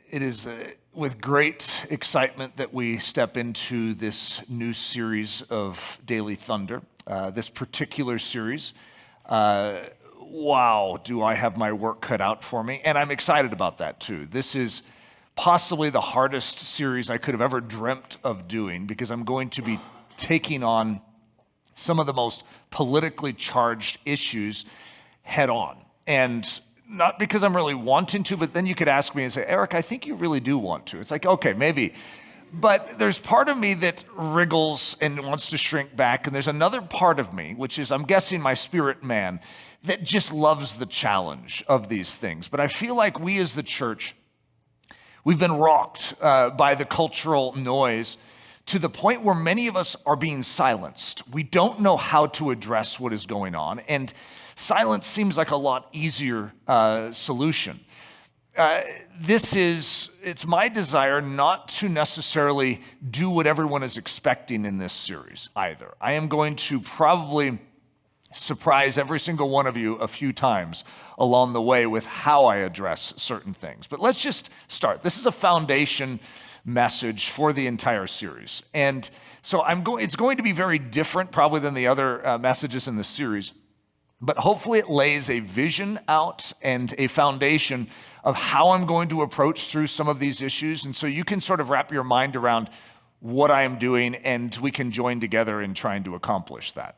It is with great excitement that we step into this new series of Daily Thunder. This particular series, wow, do I have my work cut out for me? And I'm excited about that too. This is possibly the hardest series I could have ever dreamt of doing because I'm going to be taking on some of the most politically charged issues head on. And not because I'm really wanting to, but then you could ask me and say, Eric, I think you really do want to. It's like, okay, maybe. But there's part of me that wriggles and wants to shrink back, and there's another part of me, which is, I'm guessing my spirit man, that just loves the challenge of these things. But I feel like we as the church, we've been rocked by the cultural noise to the point where many of us are being silenced. We don't know how to address what is going on, and silence seems like a lot easier solution. It's my desire not to necessarily do what everyone is expecting in this series either. I am going to probably surprise every single one of you a few times along the way with how I address certain things. But let's just start. This is a foundation message for the entire series. And so it's going to be very different probably than the other messages in the series. But hopefully it lays a vision out and a foundation of how I'm going to approach through some of these issues. And so you can sort of wrap your mind around what I am doing, and we can join together in trying to accomplish that.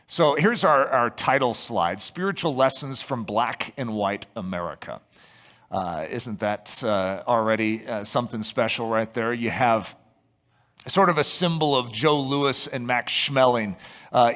So here's our title slide, Spiritual Lessons from Black and White America. Isn't that already something special right there? You have sort of a symbol of Joe Louis and Max Schmeling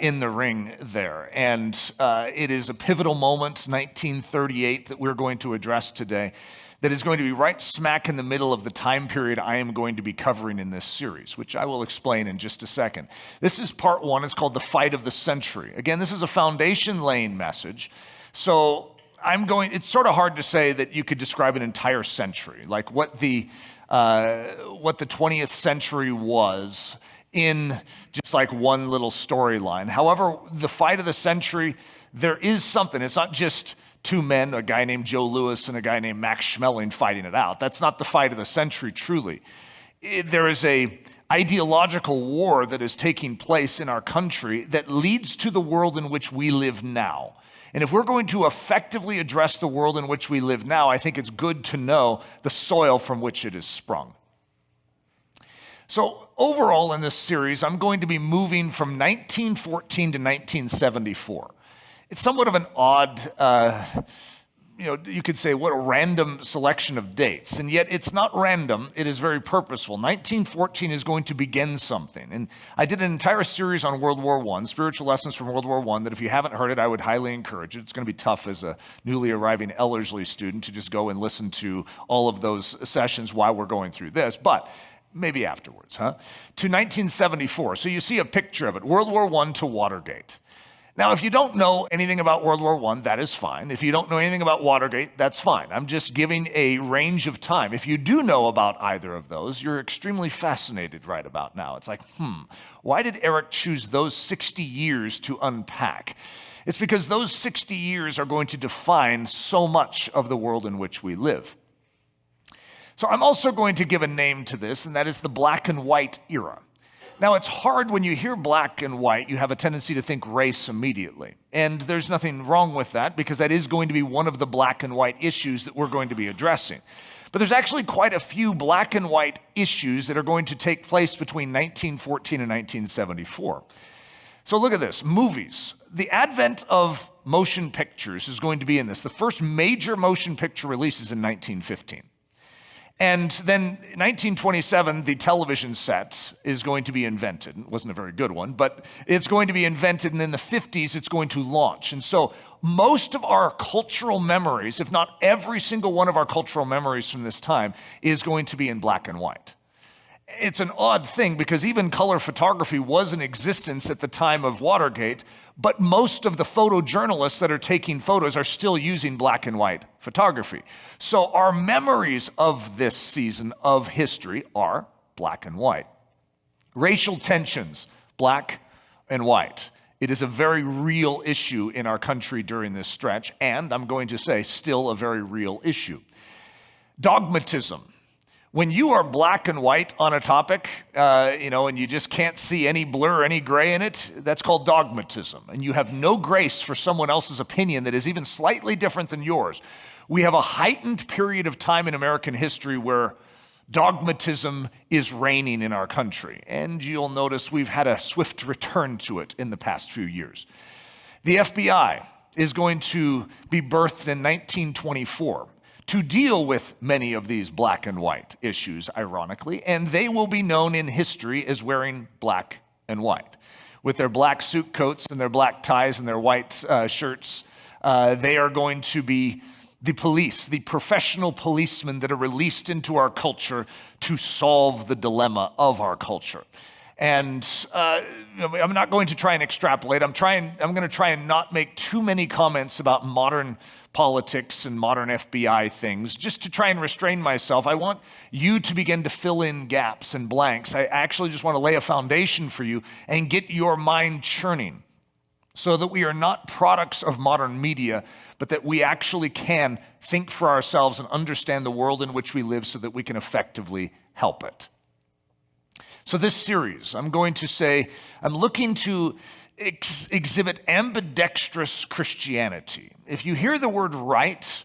in the ring there. And it is a pivotal moment, 1938, that we're going to address today, that is going to be right smack in the middle of the time period I am going to be covering in this series, which I will explain in just a second. This is part one. It's called The Fight of the Century. Again, this is a foundation-laying message. So it's sort of hard to say that you could describe an entire century, like what the 20th century was in just like one little storyline. However, the fight of the century, there is something. It's not just two men, a guy named Joe Louis and a guy named Max Schmeling fighting it out. That's not the fight of the century, truly. There is a ideological war that is taking place in our country that leads to the world in which we live now. And if we're going to effectively address the world in which we live now, I think it's good to know the soil from which it is sprung. So overall in this series, I'm going to be moving from 1914 to 1974. It's somewhat of an odd, you could say, what a random selection of dates. And yet it's not random, it is very purposeful. 1914 is going to begin something. And I did an entire series on World War I, Spiritual Lessons from World War I, that if you haven't heard it, I would highly encourage it. It's going to be tough as a newly arriving Ellerslie student to just go and listen to all of those sessions while we're going through this. But maybe afterwards, To 1974. So you see a picture of it, World War I to Watergate. Now, if you don't know anything about World War I, that is fine. If you don't know anything about Watergate, that's fine. I'm just giving a range of time. If you do know about either of those, you're extremely fascinated right about now. It's like, why did Eric choose those 60 years to unpack? It's because those 60 years are going to define so much of the world in which we live. So I'm also going to give a name to this, and that is the black and white era. Now, it's hard when you hear black and white, you have a tendency to think race immediately. And there's nothing wrong with that because that is going to be one of the black and white issues that we're going to be addressing. But there's actually quite a few black and white issues that are going to take place between 1914 and 1974. So look at this, movies. The advent of motion pictures is going to be in this. The first major motion picture release is in 1915. And then 1927, the television set is going to be invented. It wasn't a very good one, but it's going to be invented, and in the 50s, it's going to launch. And so most of our cultural memories, if not every single one of our cultural memories from this time, is going to be in black and white. It's an odd thing because even color photography was in existence at the time of Watergate, but most of the photojournalists that are taking photos are still using black and white photography. So our memories of this season of history are black and white. Racial tensions, black and white. It is a very real issue in our country during this stretch, and I'm going to say still a very real issue. Dogmatism. When you are black and white on a topic, and you just can't see any blur, any gray in it, that's called dogmatism. And you have no grace for someone else's opinion that is even slightly different than yours. We have a heightened period of time in American history where dogmatism is reigning in our country. And you'll notice we've had a swift return to it in the past few years. The FBI is going to be birthed in 1924. To deal with many of these black and white issues, ironically, and they will be known in history as wearing black and white. With their black suit coats and their black ties and their white shirts, they are going to be the police, the professional policemen that are released into our culture to solve the dilemma of our culture. And I'm not going to try and extrapolate. I'm going to try and not make too many comments about modern politics and modern FBI things, just to try and restrain myself. I want you to begin to fill in gaps and blanks. I actually just want to lay a foundation for you and get your mind churning so that we are not products of modern media, but that we actually can think for ourselves and understand the world in which we live so that we can effectively help it. So this series, I'm going to say, I'm looking to exhibit ambidextrous Christianity. If you hear the word right,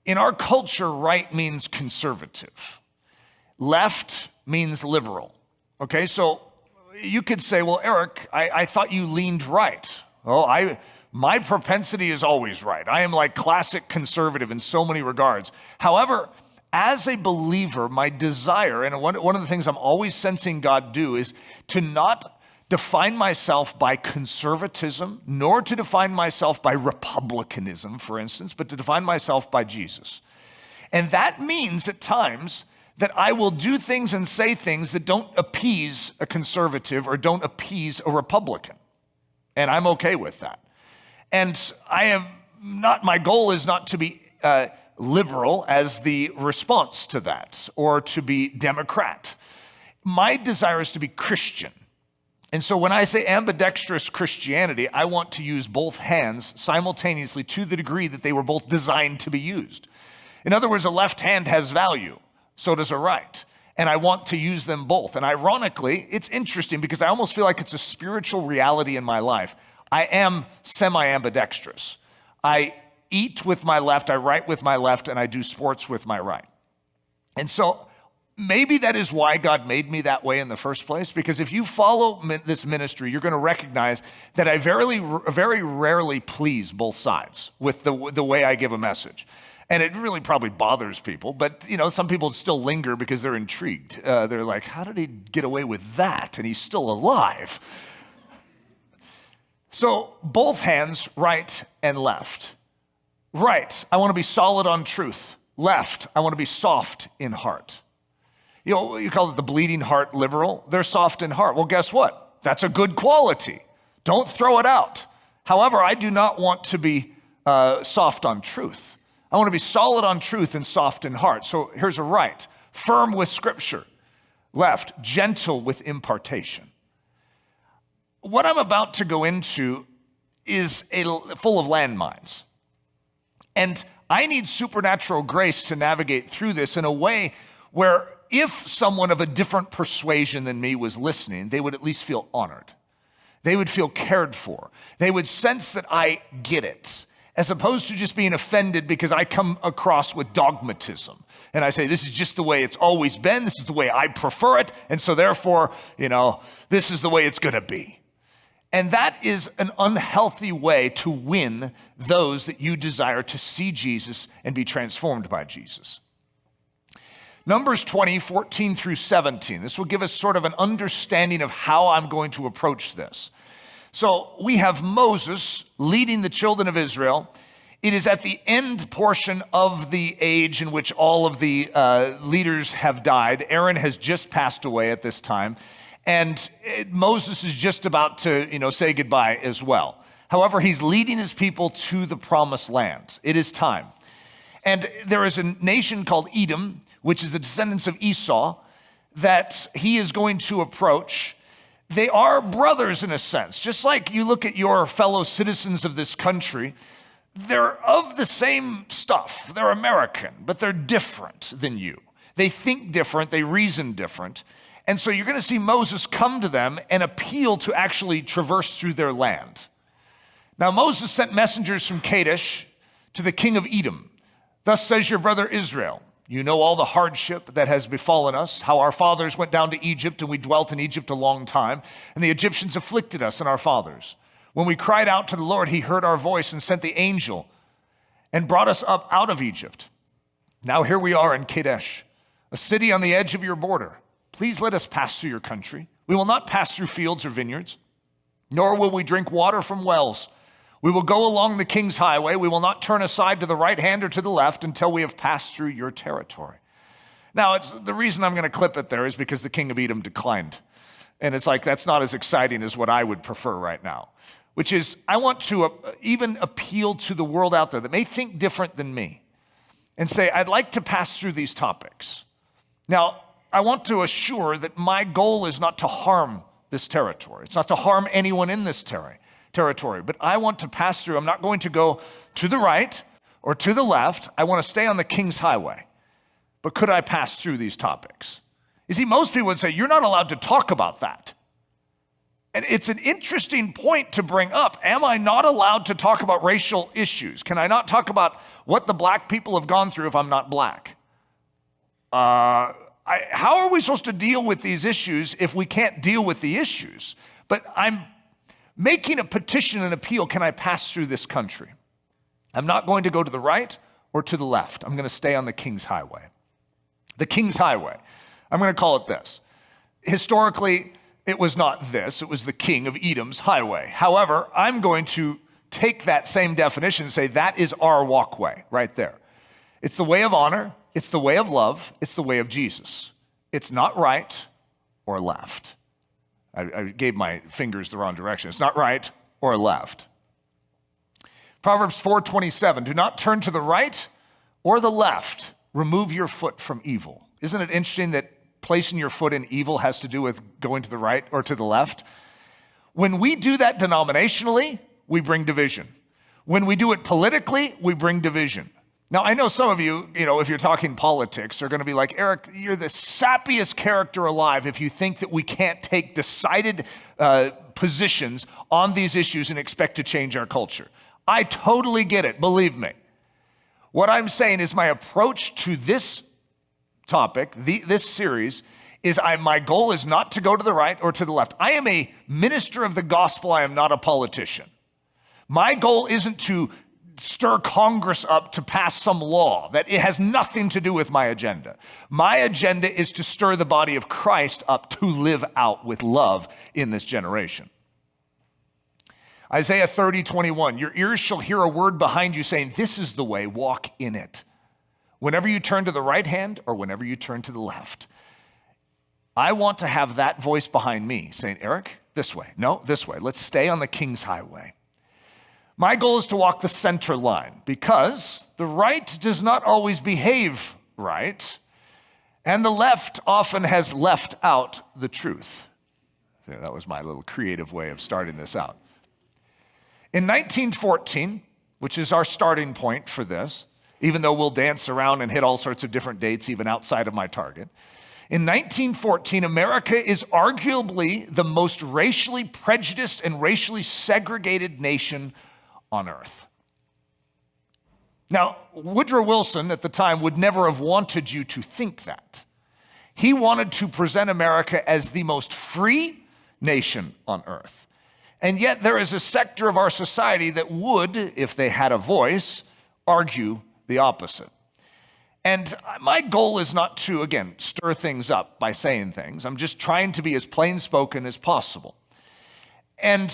in our culture, right means conservative. Left means liberal. Okay, so you could say, well, Eric, I thought you leaned right. Oh, my propensity is always right. I am like classic conservative in so many regards. However, as a believer, my desire, and one of the things I'm always sensing God do, is to not define myself by conservatism, nor to define myself by republicanism, for instance, but to define myself by Jesus. And that means at times that I will do things and say things that don't appease a conservative or don't appease a Republican. And I'm okay with that. And my goal is not to be liberal as the response to that, or to be Democrat. My desire is to be Christian. And so when I say ambidextrous Christianity, I want to use both hands simultaneously to the degree that they were both designed to be used. In other words, a left hand has value, so does a right. And I want to use them both. And ironically, it's interesting because I almost feel like it's a spiritual reality in my life. I am semi-ambidextrous. I eat with my left, I write with my left, and I do sports with my right. And so maybe that is why God made me that way in the first place, because if you follow this ministry, you're going to recognize that I very rarely please both sides with the way I give a message. And it really probably bothers people, but some people still linger because they're intrigued. They're like, how did he get away with that? And he's still alive. So both hands, right and left. Right, I want to be solid on truth. Left, I want to be soft in heart. You call it the bleeding heart liberal. They're soft in heart. Well, guess what? That's a good quality. Don't throw it out. However, I do not want to be soft on truth. I want to be solid on truth and soft in heart. So here's a right. Firm with Scripture. Left, gentle with impartation. What I'm about to go into is full of landmines. And I need supernatural grace to navigate through this in a way where if someone of a different persuasion than me was listening, they would at least feel honored. They would feel cared for. They would sense that I get it, as opposed to just being offended because I come across with dogmatism. And I say, this is just the way it's always been. This is the way I prefer it. And so therefore, this is the way it's going to be. And that is an unhealthy way to win those that you desire to see Jesus and be transformed by Jesus. Numbers 20, 14 through 17. This will give us sort of an understanding of how I'm going to approach this. So we have Moses leading the children of Israel. It is at the end portion of the age in which all of the leaders have died. Aaron has just passed away at this time. And Moses is just about to, say goodbye as well. However, he's leading his people to the promised land. It is time. And there is a nation called Edom, which is the descendants of Esau, that he is going to approach. They are brothers in a sense. Just like you look at your fellow citizens of this country, they're of the same stuff. They're American, but they're different than you. They think different, they reason different. And so you're going to see Moses come to them and appeal to actually traverse through their land. Now Moses sent messengers from Kadesh to the king of Edom. Thus says your brother Israel, you know all the hardship that has befallen us, how our fathers went down to Egypt and we dwelt in Egypt a long time, and the Egyptians afflicted us and our fathers. When we cried out to the Lord, he heard our voice and sent the angel and brought us up out of Egypt. Now here we are in Kadesh, a city on the edge of your border. Please let us pass through your country. We will not pass through fields or vineyards, nor will we drink water from wells. We will go along the king's highway. We will not turn aside to the right hand or to the left until we have passed through your territory. Now, the reason I'm going to clip it there is because the king of Edom declined. And it's like, that's not as exciting as what I would prefer right now. Which is, I want to even appeal to the world out there that may think different than me and say, I'd like to pass through these topics. Now, I want to assure that my goal is not to harm this territory. It's not to harm anyone in this territory, but I want to pass through. I'm not going to go to the right or to the left. I want to stay on the king's highway. But could I pass through these topics? You see, most people would say, you're not allowed to talk about that. And it's an interesting point to bring up. Am I not allowed to talk about racial issues? Can I not talk about what the black people have gone through if I'm not black? How are we supposed to deal with these issues if we can't deal with the issues? But I'm making a petition and appeal, can I pass through this country? I'm not going to go to the right or to the left. I'm going to stay on the King's Highway. The King's Highway. I'm going to call it this. Historically, it was not this. It was the king of Edom's highway. However, I'm going to take that same definition and say that is our walkway right there. It's the way of honor. It's the way of love. It's the way of Jesus. It's not right or left. I gave my fingers the wrong direction. It's not right or left. Proverbs 4:27, do not turn to the right or the left. Remove your foot from evil. Isn't it interesting that placing your foot in evil has to do with going to the right or to the left? When we do that denominationally, we bring division. When we do it politically, we bring division. Now, I know some of you, if you're talking politics, are going to be like, Eric, you're the sappiest character alive if you think that we can't take decided positions on these issues and expect to change our culture. I totally get it, believe me. What I'm saying is my approach to this topic, this series, is my goal is not to go to the right or to the left. I am a minister of the gospel. I am not a politician. My goal isn't to stir Congress up to pass some law. That it has nothing to do with my agenda. My agenda is to stir the body of Christ up to live out with love in this generation. Isaiah 30:21, your ears shall hear a word behind you saying, this is the way, walk in it. Whenever you turn to the right hand or whenever you turn to the left. I want to have that voice behind me saying, Eric, this way. No, this way. Let's stay on the King's Highway. My goal is to walk the center line because the right does not always behave right, and the left often has left out the truth. So that was my little creative way of starting this out. In 1914, which is our starting point for this, even though we'll dance around and hit all sorts of different dates even outside of my target, in 1914, America is arguably the most racially prejudiced and racially segregated nation on earth. Now, Woodrow Wilson at the time would never have wanted you to think that. He wanted to present America as the most free nation on earth. And yet there is a sector of our society that would, if they had a voice, argue the opposite. And my goal is not to, again, stir things up by saying things. I'm just trying to be as plain-spoken as possible. And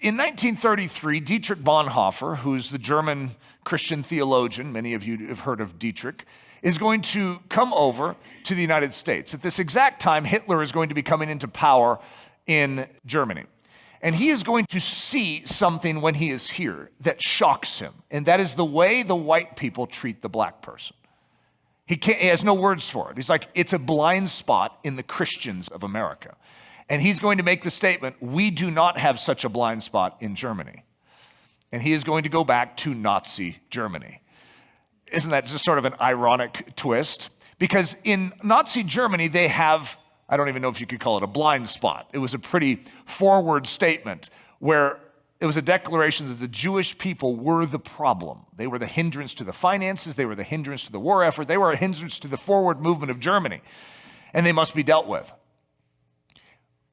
in 1933, Dietrich Bonhoeffer, who's the German Christian theologian, many of you have heard of Dietrich, is going to come over to the United States. At this exact time, Hitler is going to be coming into power in Germany. And he is going to see something when he is here that shocks him. And that is the way the white people treat the black person. He has no words for it. He's like, it's a blind spot in the Christians of America. And he's going to make the statement, we do not have such a blind spot in Germany. and he is going to go back to Nazi Germany. Isn't that just sort of an ironic twist? Because in Nazi Germany, they have, I don't even know if you could call it a blind spot. It was a pretty forward statement where it was a declaration that the Jewish people were the problem. They were the hindrance to the finances. They were the hindrance to the war effort. They were a hindrance to the forward movement of Germany, and they must be dealt with.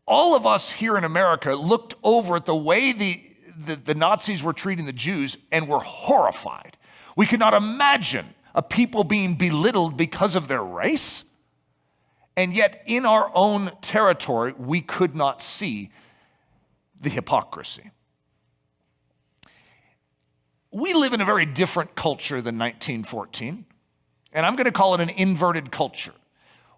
All of us here in America looked over at the way the Nazis were treating the Jews and were horrified. We could not imagine a people being belittled because of their race. And yet, in our own territory, we could not see the hypocrisy. We live in a very different culture than 1914, and I'm going to call it an inverted culture,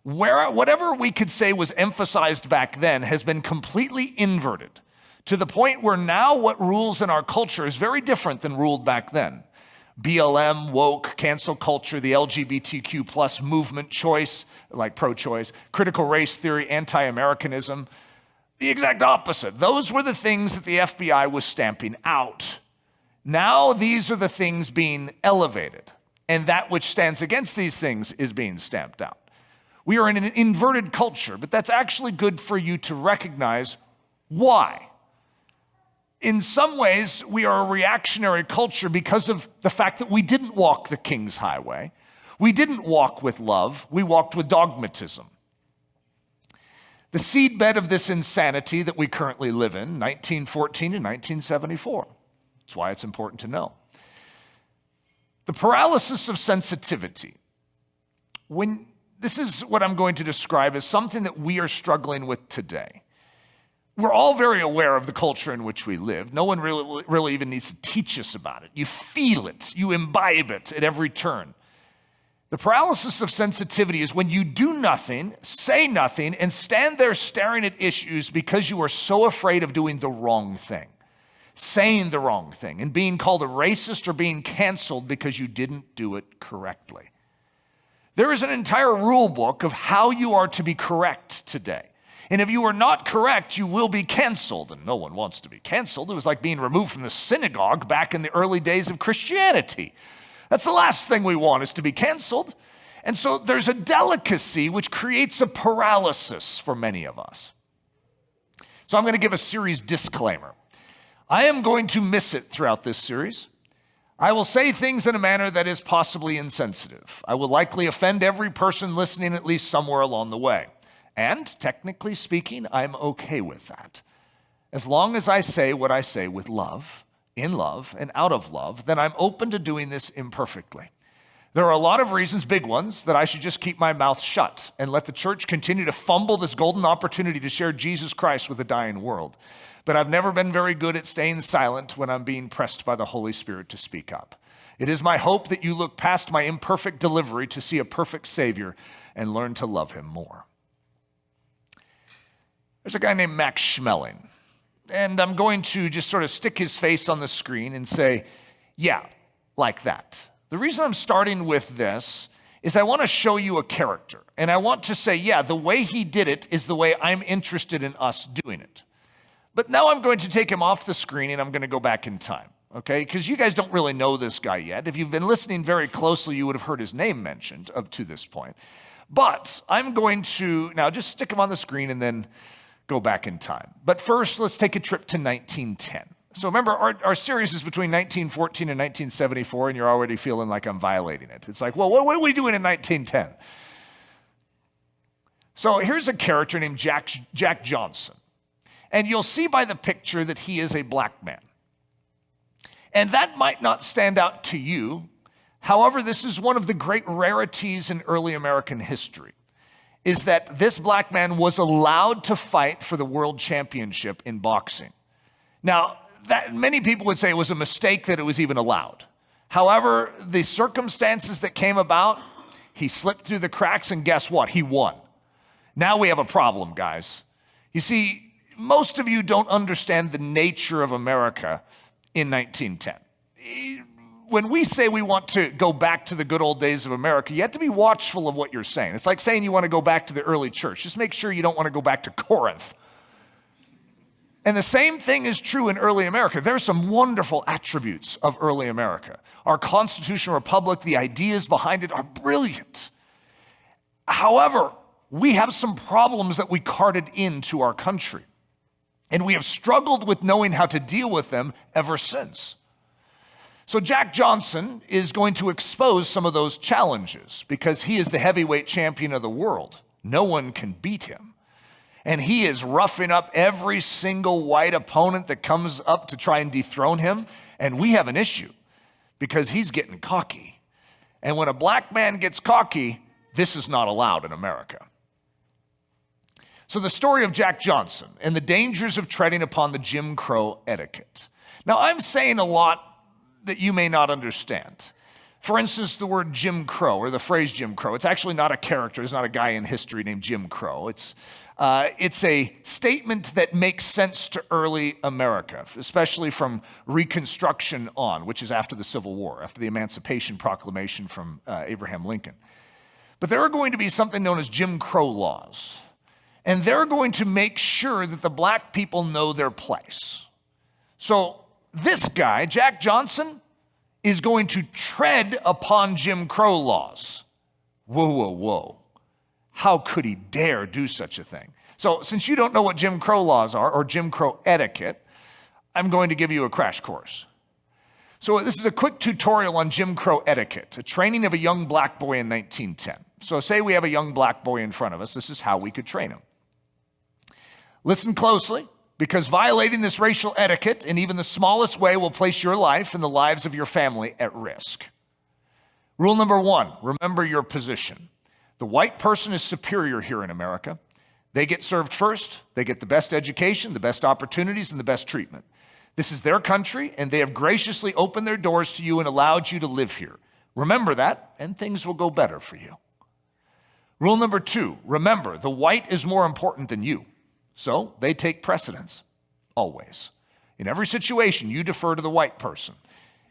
where whatever we could say was emphasized back then has been completely inverted to the point where now what rules in our culture is very different than ruled back then. BLM, woke, cancel culture, the LGBTQ plus movement, choice, like pro-choice, critical race theory, anti-Americanism, the exact opposite. Those were the things that the FBI was stamping out. Now these are the things being elevated, and that which stands against these things is being stamped out. We are in an inverted culture, but that's actually good for you to recognize why. In some ways, we are a reactionary culture because of the fact that we didn't walk the King's highway. We didn't walk with love. We walked with dogmatism. The seedbed of this insanity that we currently live in, 1914 and 1974. That's why it's important to know. The paralysis of sensitivity. This is what I'm going to describe as something that we are struggling with today. We're all very aware of the culture in which we live. No one really even needs to teach us about it. You feel it. You imbibe it at every turn. The paralysis of sensitivity is when you do nothing, say nothing, and stand there staring at issues because you are so afraid of doing the wrong thing, saying the wrong thing, and being called a racist or being canceled because you didn't do it correctly. There is an entire rule book of how you are to be correct today. And if you are not correct, you will be canceled. And no one wants to be canceled. It was like being removed from the synagogue back in the early days of Christianity. That's the last thing we want, is to be canceled. And so there's a delicacy which creates a paralysis for many of us. So I'm going to give a series disclaimer. I am going to miss it throughout this series. I will say things in a manner that is possibly insensitive. I will likely offend every person listening at least somewhere along the way. And technically speaking, I'm okay with that. As long as I say what I say with love, in love, and out of love, then I'm open to doing this imperfectly. There are a lot of reasons, big ones, that I should just keep my mouth shut and let the church continue to fumble this golden opportunity to share Jesus Christ with a dying world. But I've never been very good at staying silent when I'm being pressed by the Holy Spirit to speak up. It is my hope that you look past my imperfect delivery to see a perfect Savior and learn to love him more. There's a guy named Max Schmeling, and I'm going to just sort of stick his face on the screen and say, yeah, like that. The reason I'm starting with this is I want to show you a character, and I want to say, yeah, the way he did it is the way I'm interested in us doing it. But now I'm going to take him off the screen, and I'm going to go back in time, okay? Because you guys don't really know this guy yet. If you've been listening very closely, you would have heard his name mentioned up to this point. But I'm going to now just stick him on the screen and then go back in time. But first, let's take a trip to 1910. So remember, our series is between 1914 and 1974, and you're already feeling like I'm violating it. It's like, well, what are we doing in 1910? So here's a character named Jack Johnson. And you'll see by the picture that he is a black man. And that might not stand out to you. However, this is one of the great rarities in early American history, is that this black man was allowed to fight for the world championship in boxing. Now, that many people would say it was a mistake that it was even allowed. However, the circumstances that came about, he slipped through the cracks, and guess what? He won. Now we have a problem, guys. You see, most of you don't understand the nature of America in 1910. When we say we want to go back to the good old days of America, you have to be watchful of what you're saying. It's like saying you want to go back to the early church. Just make sure you don't want to go back to Corinth. And the same thing is true in early America. There are some wonderful attributes of early America. Our constitutional republic, the ideas behind it are brilliant. However, we have some problems that we carted into our country, and we have struggled with knowing how to deal with them ever since. So Jack Johnson is going to expose some of those challenges because he is the heavyweight champion of the world. No one can beat him. And he is roughing up every single white opponent that comes up to try and dethrone him. And we have an issue because he's getting cocky. And when a black man gets cocky, this is not allowed in America. So the story of Jack Johnson and the dangers of treading upon the Jim Crow etiquette. Now, I'm saying a lot that you may not understand. For instance, the word Jim Crow or the phrase Jim Crow, it's actually not a character. There's not a guy in history named Jim Crow. It's a statement that makes sense to early America, especially from Reconstruction on, which is after the Civil War, after the Emancipation Proclamation from Abraham Lincoln. But there are going to be something known as Jim Crow laws, and they're going to make sure that the black people know their place. So this guy, Jack Johnson, is going to tread upon Jim Crow laws. Whoa, whoa, whoa. How could he dare do such a thing? So since you don't know what Jim Crow laws are or Jim Crow etiquette, I'm going to give you a crash course. So this is a quick tutorial on Jim Crow etiquette, a training of a young black boy in 1910. So say we have a young black boy in front of us. This is how we could train him. Listen closely, because violating this racial etiquette in even the smallest way will place your life and the lives of your family at risk. Rule number 1, remember your position. The white person is superior here in America. They get served first. They get the best education, the best opportunities, and the best treatment. This is their country, and they have graciously opened their doors to you and allowed you to live here. Remember that, and things will go better for you. Rule number 2, remember, the white is more important than you. So they take precedence, always. In every situation, you defer to the white person.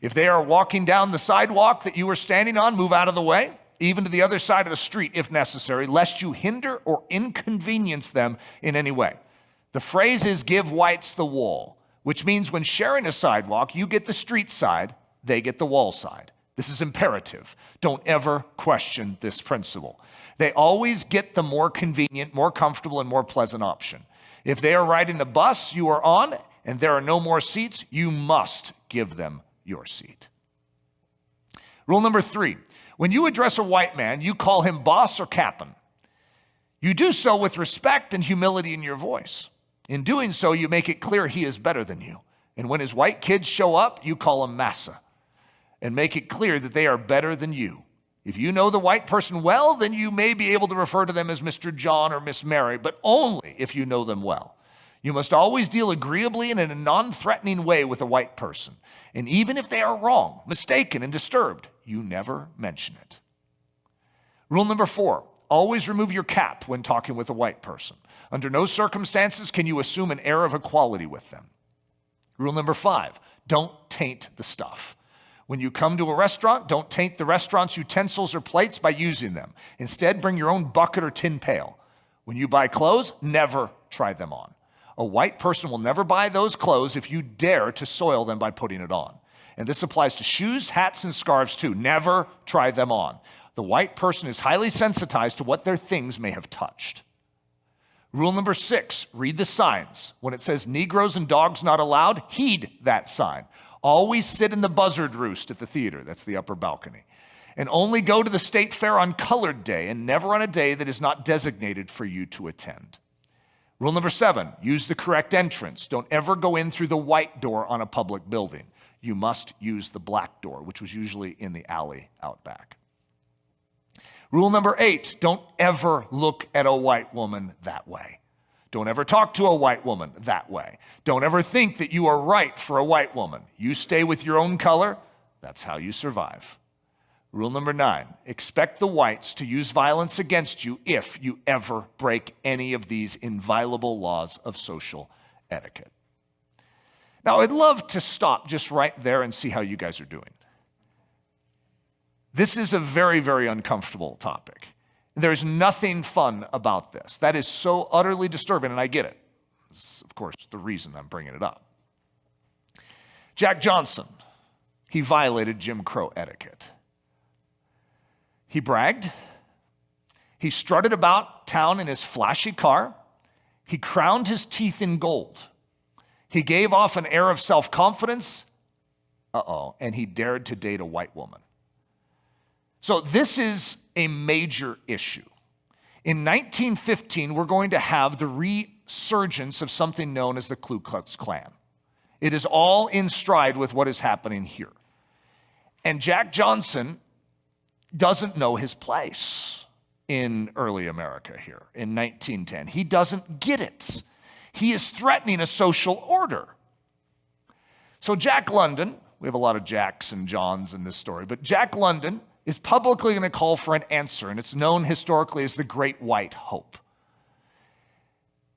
If they are walking down the sidewalk that you are standing on, move out of the way, even to the other side of the street if necessary, lest you hinder or inconvenience them in any way. The phrase is give whites the wall, which means when sharing a sidewalk, you get the street side, they get the wall side. This is imperative. Don't ever question this principle. They always get the more convenient, more comfortable, and more pleasant option. If they are riding the bus you are on and there are no more seats, you must give them your seat. Rule number 3, when you address a white man, you call him boss or captain. You do so with respect and humility in your voice. In doing so, you make it clear he is better than you. And when his white kids show up, you call him massa and make it clear that they are better than you. If you know the white person well, then you may be able to refer to them as Mr. John or Miss Mary, but only if you know them well. You must always deal agreeably and in a non-threatening way with a white person. And even if they are wrong, mistaken, and disturbed, you never mention it. Rule number 4, always remove your cap when talking with a white person. Under no circumstances can you assume an air of equality with them. Rule number 5, don't taint the stuff. When you come to a restaurant, don't taint the restaurant's utensils or plates by using them. Instead, bring your own bucket or tin pail. When you buy clothes, never try them on. A white person will never buy those clothes if you dare to soil them by putting it on. And this applies to shoes, hats, and scarves too. Never try them on. The white person is highly sensitized to what their things may have touched. Rule number 6, read the signs. When it says Negroes and dogs not allowed, heed that sign. Always sit in the buzzard roost at the theater, that's the upper balcony, and only go to the state fair on colored day and never on a day that is not designated for you to attend. Rule number 7, use the correct entrance. Don't ever go in through the white door on a public building. You must use the black door, which was usually in the alley out back. Rule number 8, don't ever look at a white woman that way. Don't ever talk to a white woman that way. Don't ever think that you are right for a white woman. You stay with your own color. That's how you survive. Rule number 9, expect the whites to use violence against you if you ever break any of these inviolable laws of social etiquette. Now, I'd love to stop just right there and see how you guys are doing. This is a very, very uncomfortable topic. There's nothing fun about this. That is so utterly disturbing, and I get it. It's, of course, the reason I'm bringing it up. Jack Johnson, he violated Jim Crow etiquette. He bragged. He strutted about town in his flashy car. He crowned his teeth in gold. He gave off an air of self-confidence. And he dared to date a white woman. So this is a major issue. In 1915, we're going to have the resurgence of something known as the Ku Klux Klan. It is all in stride with what is happening here. And Jack Johnson doesn't know his place in early America here in 1910. He doesn't get it. He is threatening a social order. So Jack London, we have a lot of Jacks and Johns in this story, but Jack London is publicly going to call for an answer, and it's known historically as the Great White Hope.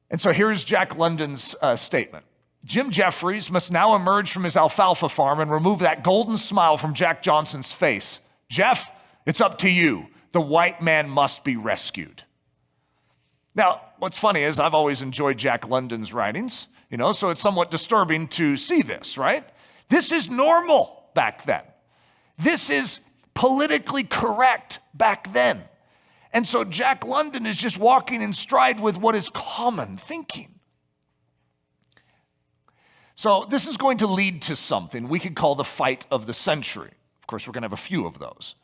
And so here's Jack London's statement. Jim Jeffries must now emerge from his alfalfa farm and remove that golden smile from Jack Johnson's face. Jeff, it's up to you. The white man must be rescued. Now, what's funny is I've always enjoyed Jack London's writings, so it's somewhat disturbing to see this, right? This is normal back then. This is politically correct back then. And so Jack London is just walking in stride with what is common thinking. So this is going to lead to something we could call the fight of the century. Of course, we're going to have a few of those.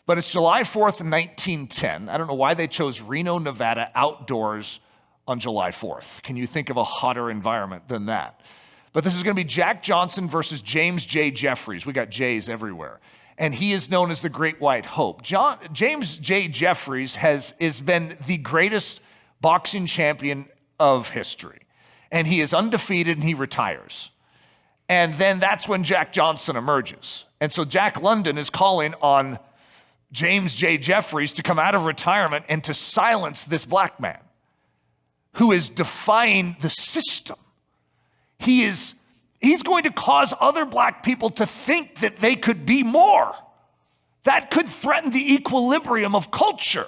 But it's July 4th, 1910. I don't know why they chose Reno, Nevada outdoors on July 4th. Can you think of a hotter environment than that? But this is going to be Jack Johnson versus James J. Jeffries. We got J's everywhere. And he is known as the Great White Hope. James J. Jeffries has been the greatest boxing champion of history. And he is undefeated and he retires. And then that's when Jack Johnson emerges. And so Jack London is calling on James J. Jeffries to come out of retirement and to silence this black man who is defying the system. He's going to cause other black people to think that they could be more. That could threaten the equilibrium of culture.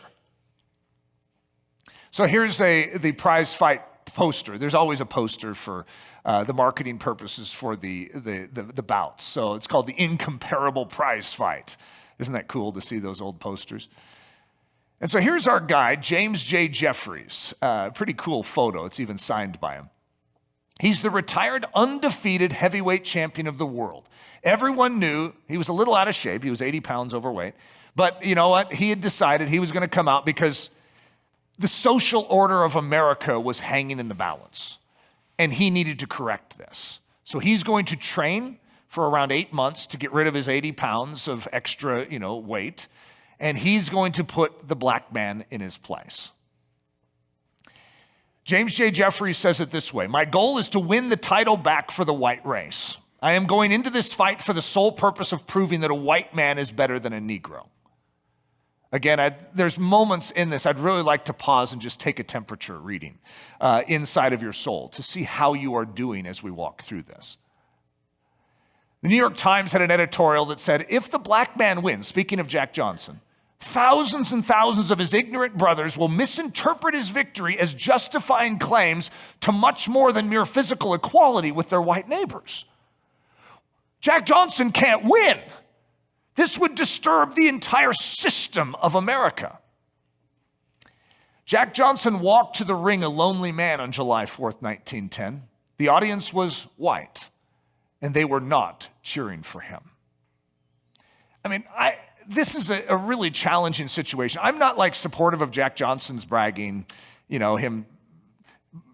So here's the prize fight poster. There's always a poster for the marketing purposes for the bouts. So it's called the Incomparable Prize Fight. Isn't that cool to see those old posters? And so here's our guy, James J. Jeffries. Pretty cool photo. It's even signed by him. He's the retired, undefeated heavyweight champion of the world. Everyone knew he was a little out of shape. He was 80 pounds overweight. But you know what? He had decided he was going to come out because the social order of America was hanging in the balance. And he needed to correct this. So he's going to train for around 8 months to get rid of his 80 pounds of extra, weight. And he's going to put the black man in his place. James J. Jeffries says it this way: my goal is to win the title back for the white race. I am going into this fight for the sole purpose of proving that a white man is better than a Negro. Again, there's moments in this I'd really like to pause and just take a temperature reading inside of your soul to see how you are doing as we walk through this. The New York Times had an editorial that said, if the black man wins, speaking of Jack Johnson, thousands and thousands of his ignorant brothers will misinterpret his victory as justifying claims to much more than mere physical equality with their white neighbors. Jack Johnson can't win. This would disturb the entire system of America. Jack Johnson walked to the ring a lonely man on July 4th, 1910. The audience was white, and they were not cheering for him. This is a really challenging situation. I'm not supportive of Jack Johnson's bragging, him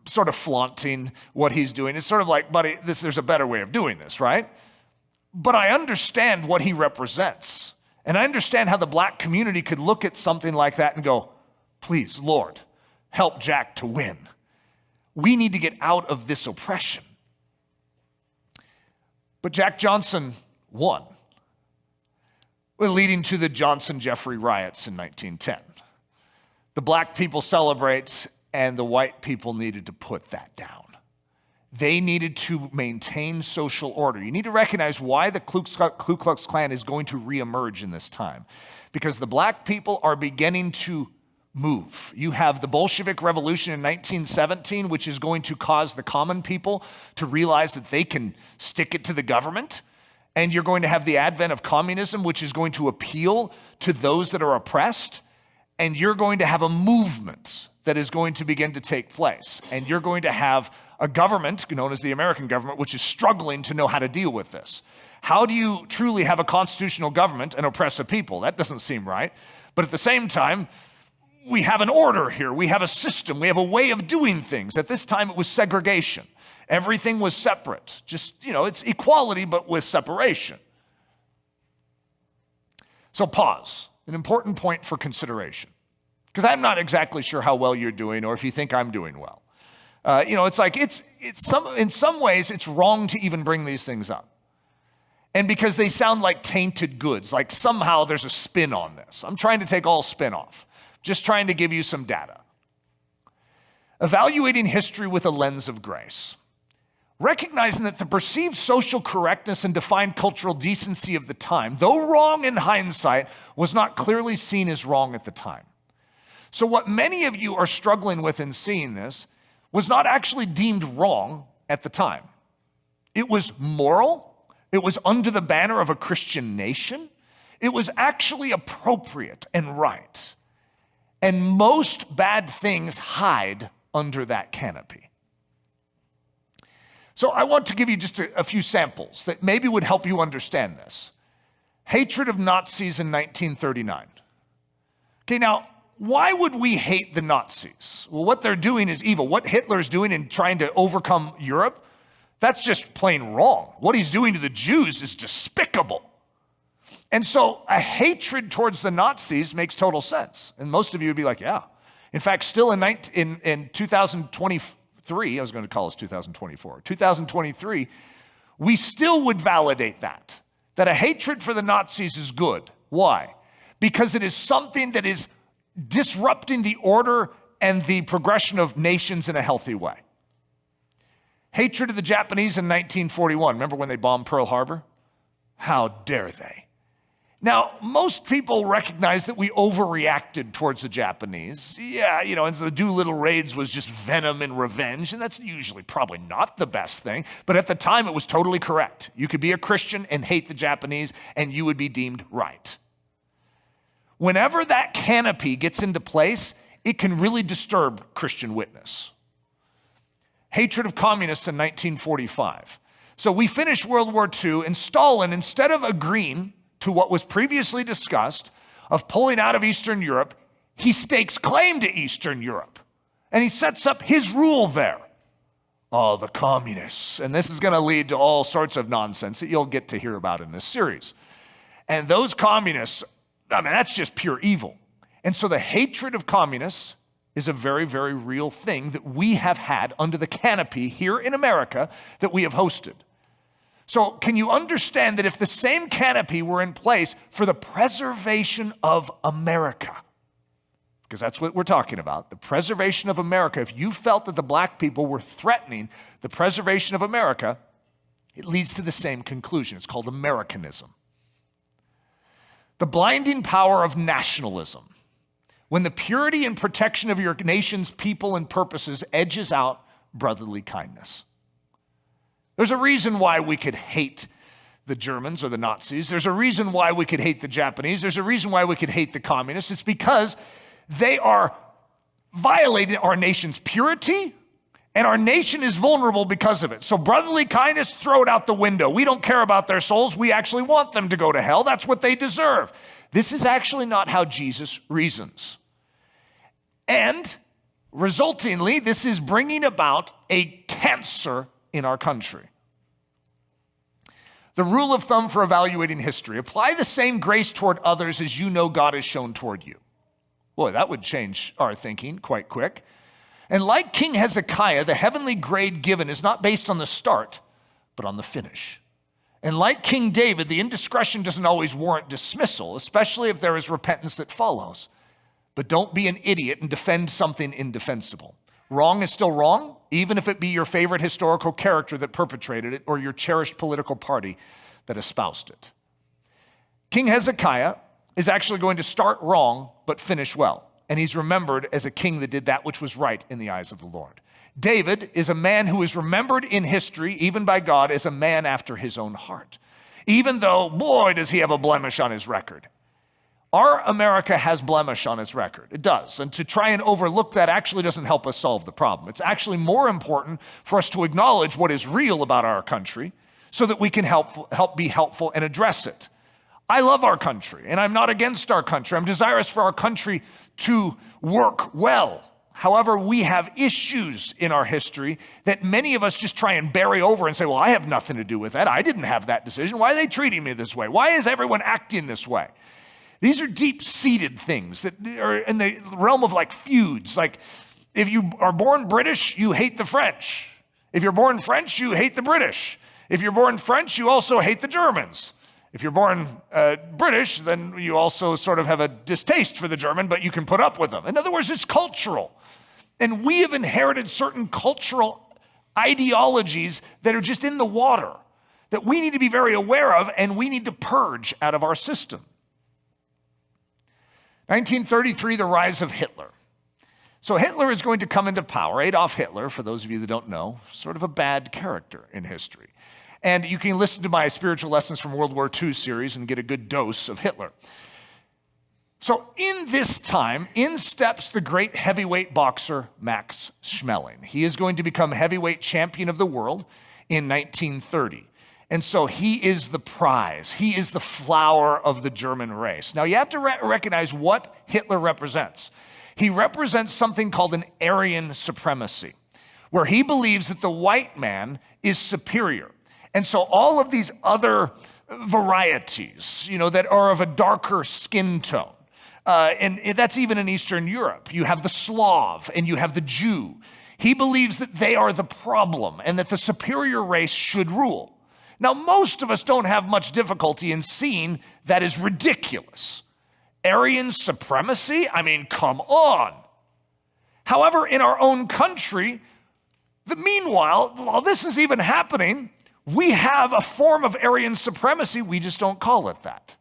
sort of flaunting what he's doing. It's sort of like, buddy, there's a better way of doing this, right? But I understand what he represents. And I understand how the black community could look at something like that and go, please, Lord, help Jack to win. We need to get out of this oppression. But Jack Johnson won, leading to the Johnson-Jeffrey riots in 1910. The black people celebrate, and the white people needed to put that down. They needed to maintain social order. You need to recognize why the Ku Klux Klan is going to reemerge in this time. Because the black people are beginning to move. You have the Bolshevik Revolution in 1917, which is going to cause the common people to realize that they can stick it to the government. And you're going to have the advent of communism, which is going to appeal to those that are oppressed. And you're going to have a movement that is going to begin to take place. And you're going to have a government, known as the American government, which is struggling to know how to deal with this. How do you truly have a constitutional government and oppress a people? That doesn't seem right. But at the same time, we have an order here. We have a system. We have a way of doing things. At this time, it was segregation. Everything was separate. Just, it's equality, but with separation. So pause. An important point for consideration. Because I'm not exactly sure how well you're doing or if you think I'm doing well. In some ways, it's wrong to even bring these things up. And because they sound like tainted goods, like somehow there's a spin on this. I'm trying to take all spin off. Just trying to give you some data. Evaluating history with a lens of grace. Recognizing that the perceived social correctness and defined cultural decency of the time, though wrong in hindsight, was not clearly seen as wrong at the time. So what many of you are struggling with in seeing this was not actually deemed wrong at the time. It was moral. It was under the banner of a Christian nation. It was actually appropriate and right. And most bad things hide under that canopy. So I want to give you just a few samples that maybe would help you understand this. Hatred of Nazis in 1939. Okay, now, why would we hate the Nazis? Well, what they're doing is evil. What Hitler's doing in trying to overcome Europe, that's just plain wrong. What he's doing to the Jews is despicable. And so a hatred towards the Nazis makes total sense. And most of you would be like, yeah. In fact, still in 2023, I was going to call this 2024, 2023, we still would validate that a hatred for the Nazis is good. Why? Because it is something that is disrupting the order and the progression of nations in a healthy way. Hatred of the Japanese in 1941. Remember when they bombed Pearl Harbor? How dare they? Now, most people recognize that we overreacted towards the Japanese. Yeah, and so the Doolittle raids was just venom and revenge, and that's usually probably not the best thing. But at the time, it was totally correct. You could be a Christian and hate the Japanese, and you would be deemed right. Whenever that canopy gets into place, it can really disturb Christian witness. Hatred of communists in 1945. So we finished World War II, and Stalin, instead of agreeing to what was previously discussed of pulling out of Eastern Europe, he stakes claim to Eastern Europe. And he sets up his rule there. Oh, the communists. And this is going to lead to all sorts of nonsense that you'll get to hear about in this series. And those communists, that's just pure evil. And so the hatred of communists is a very, very real thing that we have had under the canopy here in America that we have hosted. So can you understand that if the same canopy were in place for the preservation of America, because that's what we're talking about, the preservation of America, if you felt that the black people were threatening the preservation of America, it leads to the same conclusion. It's called Americanism. The blinding power of nationalism. When the purity and protection of your nation's people and purposes edges out brotherly kindness. There's a reason why we could hate the Germans or the Nazis. There's a reason why we could hate the Japanese. There's a reason why we could hate the communists. It's because they are violating our nation's purity, and our nation is vulnerable because of it. So brotherly kindness, throw it out the window. We don't care about their souls. We actually want them to go to hell. That's what they deserve. This is actually not how Jesus reasons. And resultingly, this is bringing about a cancer in our country. The rule of thumb for evaluating history: apply the same grace toward others as you know God has shown toward you. Boy, that would change our thinking quite quick. And like King Hezekiah, the heavenly grade given is not based on the start, but on the finish. And like King David, the indiscretion doesn't always warrant dismissal, especially if there is repentance that follows. But don't be an idiot and defend something indefensible. Wrong is still wrong, even if it be your favorite historical character that perpetrated it or your cherished political party that espoused it. King Hezekiah is actually going to start wrong, but finish well. and he's remembered as a king that did that which was right in the eyes of the Lord. David is a man who is remembered in history, even by God, as a man after his own heart, even though, boy, does he have a blemish on his record. Our America has blemish on its record. It does. And to try and overlook that actually doesn't help us solve the problem. It's actually more important for us to acknowledge what is real about our country so that we can help be helpful and address it. I love our country, and I'm not against our country. I'm desirous for our country to work well. However, we have issues in our history that many of us just try and bury over and say, well, I have nothing to do with that. I didn't have that decision. Why are they treating me this way? Why is everyone acting this way? These are deep-seated things that are in the realm of like feuds. Like if you are born British, you hate the French. If you're born French, you hate the British. If you're born French, you also hate the Germans. If you're born British, then you also sort of have a distaste for the German, but you can put up with them. In other words, it's cultural. And we have inherited certain cultural ideologies that are just in the water that we need to be very aware of and we need to purge out of our system. 1933, the rise of Hitler. So Hitler is going to come into power. Adolf Hitler, for those of you that don't know, sort of a bad character in history. And you can listen to my Spiritual Lessons from World War II series and get a good dose of Hitler. So in this time, in steps the great heavyweight boxer Max Schmeling. He is going to become heavyweight champion of the world in 1930. And so he is the prize. He is the flower of the German race. Now you have to recognize what Hitler represents. He represents something called an Aryan supremacy, where he believes that the white man is superior. And so all of these other varieties, that are of a darker skin tone, and that's even in Eastern Europe. You have the Slav and you have the Jew. He believes that they are the problem and that the superior race should rule. Now, most of us don't have much difficulty in seeing that is ridiculous. Aryan supremacy? I mean, come on. However, in our own country, meanwhile, while this is even happening, we have a form of Aryan supremacy, we just don't call it that.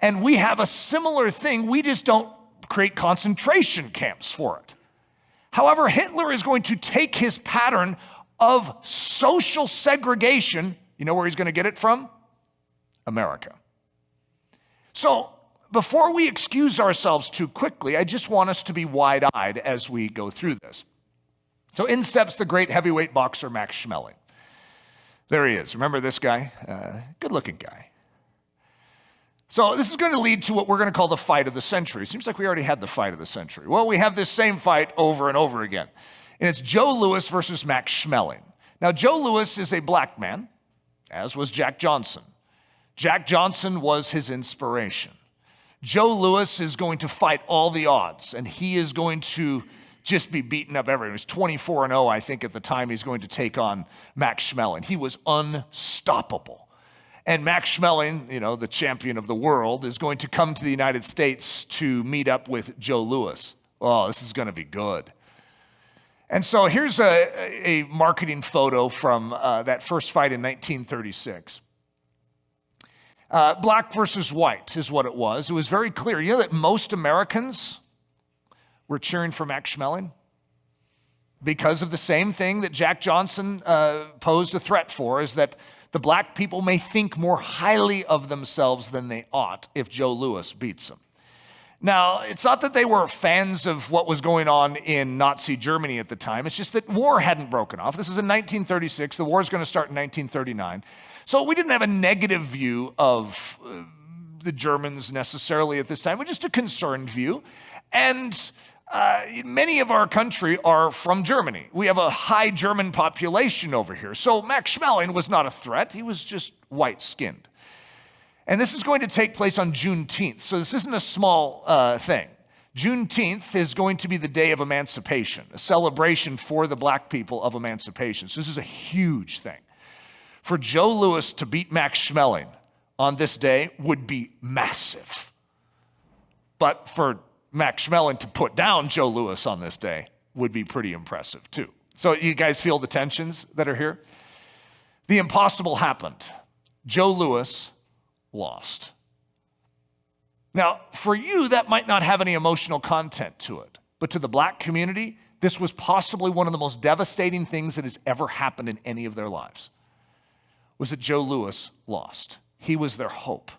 And we have a similar thing, we just don't create concentration camps for it. However, Hitler is going to take his pattern of social segregation, you know where he's going to get it from? America. So, before we excuse ourselves too quickly, I just want us to be wide-eyed as we go through this. So in steps the great heavyweight boxer Max Schmeling. There he is. Remember this guy? Good-looking guy. So this is going to lead to what we're going to call the fight of the century. Seems like we already had the fight of the century. Well, we have this same fight over and over again. And it's Joe Louis versus Max Schmeling. Now, Joe Louis is a black man, as was Jack Johnson. Jack Johnson was his inspiration. Joe Louis is going to fight all the odds, and he is going to just be beaten up everywhere. He was 24-0, I think, at the time he's going to take on Max Schmeling. He was unstoppable. And Max Schmeling, the champion of the world, is going to come to the United States to meet up with Joe Louis. Oh, this is going to be good. And so here's a marketing photo from that first fight in 1936. Black versus white is what it was. It was very clear. You know that most Americans were cheering for Max Schmeling because of the same thing that Jack Johnson posed a threat for, is that the black people may think more highly of themselves than they ought if Joe Louis beats them. Now, it's not that they were fans of what was going on in Nazi Germany at the time. It's just that war hadn't broken off. This is in 1936. The war is going to start in 1939. So we didn't have a negative view of the Germans necessarily at this time, but just a concerned view. And many of our country are from Germany. We have a high German population over here. So Max Schmeling was not a threat. He was just white-skinned. And this is going to take place on Juneteenth. So this isn't a small thing. Juneteenth is going to be the day of emancipation, a celebration for the black people of emancipation. So this is a huge thing. For Joe Louis to beat Max Schmeling on this day would be massive. But for Max Schmeling to put down Joe Louis on this day would be pretty impressive too. So you guys feel the tensions that are here? The impossible happened. Joe Louis lost. Now, for you, that might not have any emotional content to it, but to the black community, this was possibly one of the most devastating things that has ever happened in any of their lives, was that Joe Louis lost. He was their hope.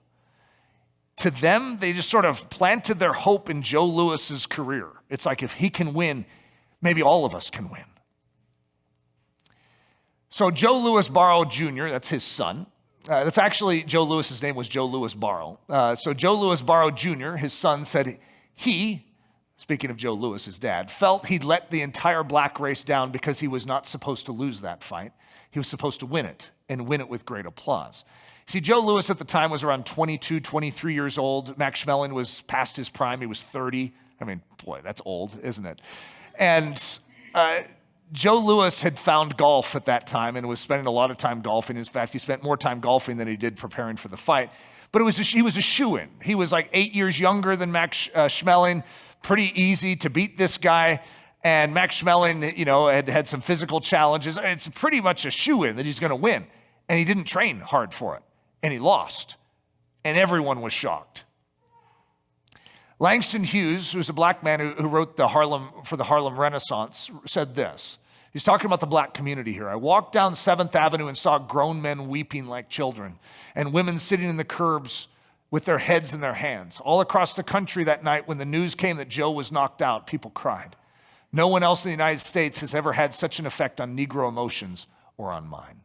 To them, they just sort of planted their hope in Joe Louis's career. It's like if he can win, maybe all of us can win. So Joe Louis Barrow Jr., that's his son. That's actually, Joe Louis's name was Joe Louis Barrow. So Joe Louis Barrow Jr., his son, said he, speaking of Joe Louis, his dad, felt he'd let the entire black race down because he was not supposed to lose that fight. He was supposed to win it, and win it with great applause. See, Joe Louis at the time was around 22, 23 years old. Max Schmeling was past his prime. He was 30. I mean, boy, that's old, isn't it? And Joe Louis had found golf at that time and was spending a lot of time golfing. In fact, he spent more time golfing than he did preparing for the fight. But he was a shoo-in. He was like 8 years younger than Max Schmeling. Pretty easy to beat this guy. And Max Schmeling, had some physical challenges. It's pretty much a shoo-in that he's going to win. And he didn't train hard for it. And he lost. And everyone was shocked. Langston Hughes, who's a black man who wrote the Harlem Renaissance, said this. He's talking about the black community here. I walked down 7th Avenue and saw grown men weeping like children and women sitting in the curbs with their heads in their hands. All across the country that night when the news came that Joe was knocked out, people cried. No one else in the United States has ever had such an effect on Negro emotions or on mine.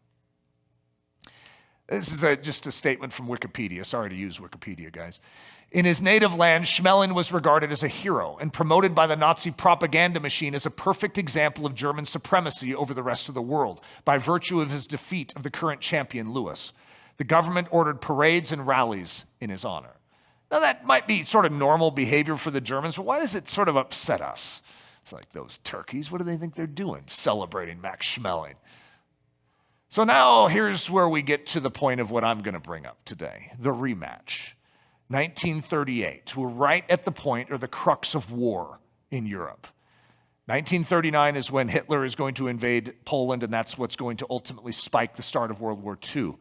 This is just a statement from Wikipedia. Sorry to use Wikipedia, guys. In his native land, Schmeling was regarded as a hero and promoted by the Nazi propaganda machine as a perfect example of German supremacy over the rest of the world by virtue of his defeat of the current champion, Louis. The government ordered parades and rallies in his honor. Now, that might be sort of normal behavior for the Germans, but why does it sort of upset us? It's like, those turkeys, what do they think they're doing, celebrating Max Schmeling? So now here's where we get to the point of what I'm going to bring up today, the rematch. 1938, we're right at the point or the crux of war in Europe. 1939 is when Hitler is going to invade Poland, and that's what's going to ultimately spike the start of World War II.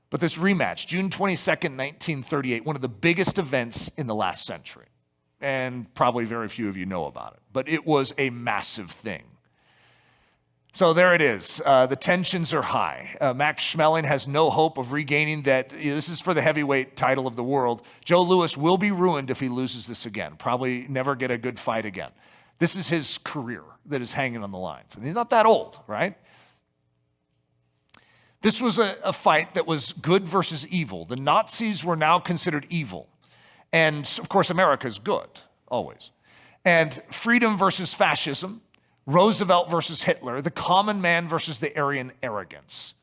But this rematch, June 22nd, 1938, one of the biggest events in the last century. And probably very few of you know about it, but it was a massive thing. So there it is. The tensions are high. Max Schmeling has no hope of regaining that. This is for the heavyweight title of the world. Joe Louis will be ruined if he loses this again. Probably never get a good fight again. This is his career that is hanging on the lines. And he's not that old, right? This was a fight that was good versus evil. The Nazis were now considered evil. And, of course, America is good, always. And freedom versus fascism. Roosevelt versus Hitler, the common man versus the Aryan arrogance,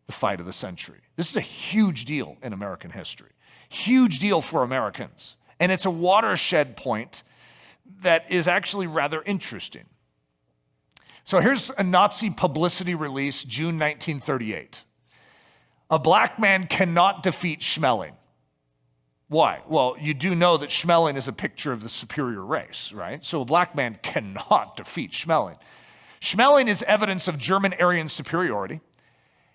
the fight of the century. This is a huge deal in American history. Huge deal for Americans. And it's a watershed point that is actually rather interesting. So here's a Nazi publicity release, June 1938. A black man cannot defeat Schmeling. Why? Well, you do know that Schmeling is a picture of the superior race, right? So a black man cannot defeat Schmeling. Schmeling is evidence of German Aryan superiority.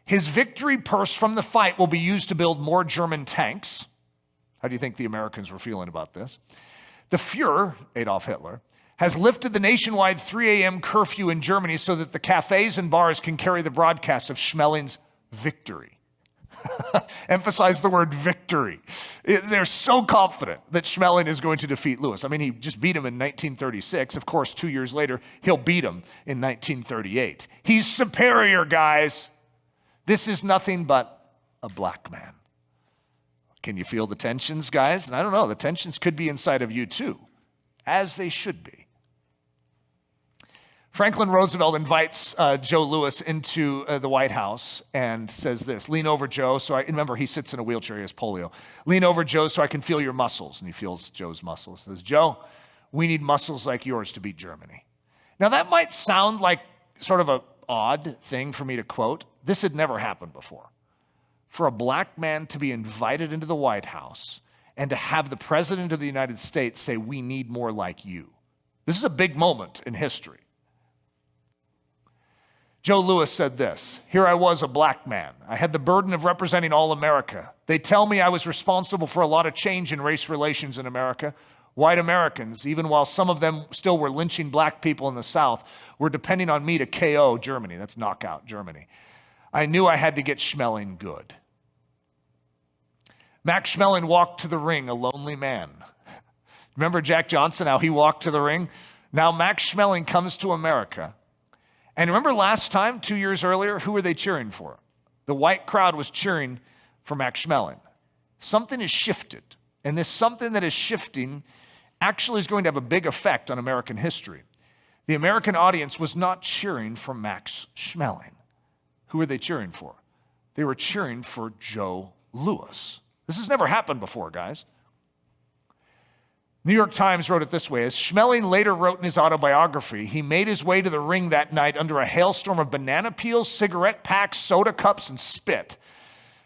His victory purse from the fight will be used to build more German tanks. How do you think the Americans were feeling about this? The Fuhrer, Adolf Hitler, has lifted the nationwide 3 a.m. curfew in Germany so that the cafes and bars can carry the broadcast of Schmeling's victory. Emphasize the word victory. They're so confident that Schmeling is going to defeat Louis. I mean, he just beat him in 1936. Of course, 2 years later, he'll beat him in 1938. He's superior, guys. This is nothing but a black man. Can you feel the tensions, guys? And I don't know, the tensions could be inside of you too, as they should be. Franklin Roosevelt invites Joe Louis into the White House and says this, lean over, Joe. Remember, he sits in a wheelchair, he has polio. Lean over, Joe, so I can feel your muscles. And he feels Joe's muscles. He says, Joe, we need muscles like yours to beat Germany. Now, that might sound like sort of an odd thing for me to quote. This had never happened before. For a black man to be invited into the White House and to have the President of the United States say, we need more like you. This is a big moment in history. Joe Louis said this, "Here I was, a black man. I had the burden of representing all America. They tell me I was responsible for a lot of change in race relations in America. White Americans, even while some of them still were lynching black people in the South, were depending on me to KO Germany." That's knockout Germany. "I knew I had to get Schmeling good." Max Schmeling walked to the ring a lonely man. Remember Jack Johnson, how he walked to the ring? Now Max Schmeling comes to America. And remember last time, 2 years earlier, who were they cheering for? The white crowd was cheering for Max Schmeling. Something has shifted. And this something that is shifting actually is going to have a big effect on American history. The American audience was not cheering for Max Schmeling. Who were they cheering for? They were cheering for Joe Louis. This has never happened before, guys. New York Times wrote it this way. As Schmeling later wrote in his autobiography, he made his way to the ring that night under a hailstorm of banana peels, cigarette packs, soda cups, and spit.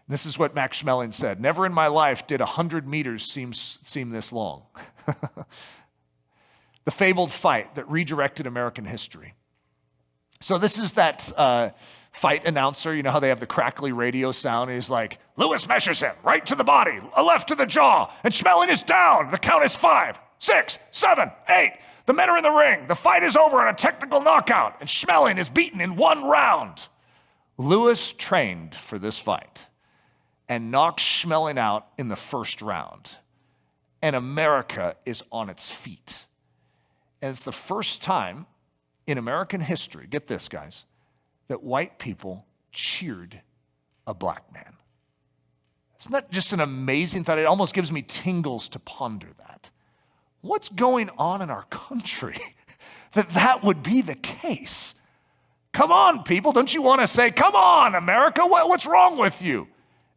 This is what Max Schmeling said. "Never in my life did 100 meters seem this long." The fabled fight that redirected American history. So this is that fight announcer. You know how they have the crackly radio sound? And he's like, "Louis measures him, right to the body, a left to the jaw, and Schmeling is down. The count is 5, 6, 7, 8. The men are in the ring. The fight is over in a technical knockout, and Schmeling is beaten in 1 round. Louis trained for this fight and knocks Schmeling out in the 1st round. And America is on its feet. And it's the first time in American history, get this, guys, that white people cheered a black man. Isn't that just an amazing thought? It almost gives me tingles to ponder that. What's going on in our country that would be the case? Come on, people. Don't you want to say, "Come on, America, what's wrong with you?"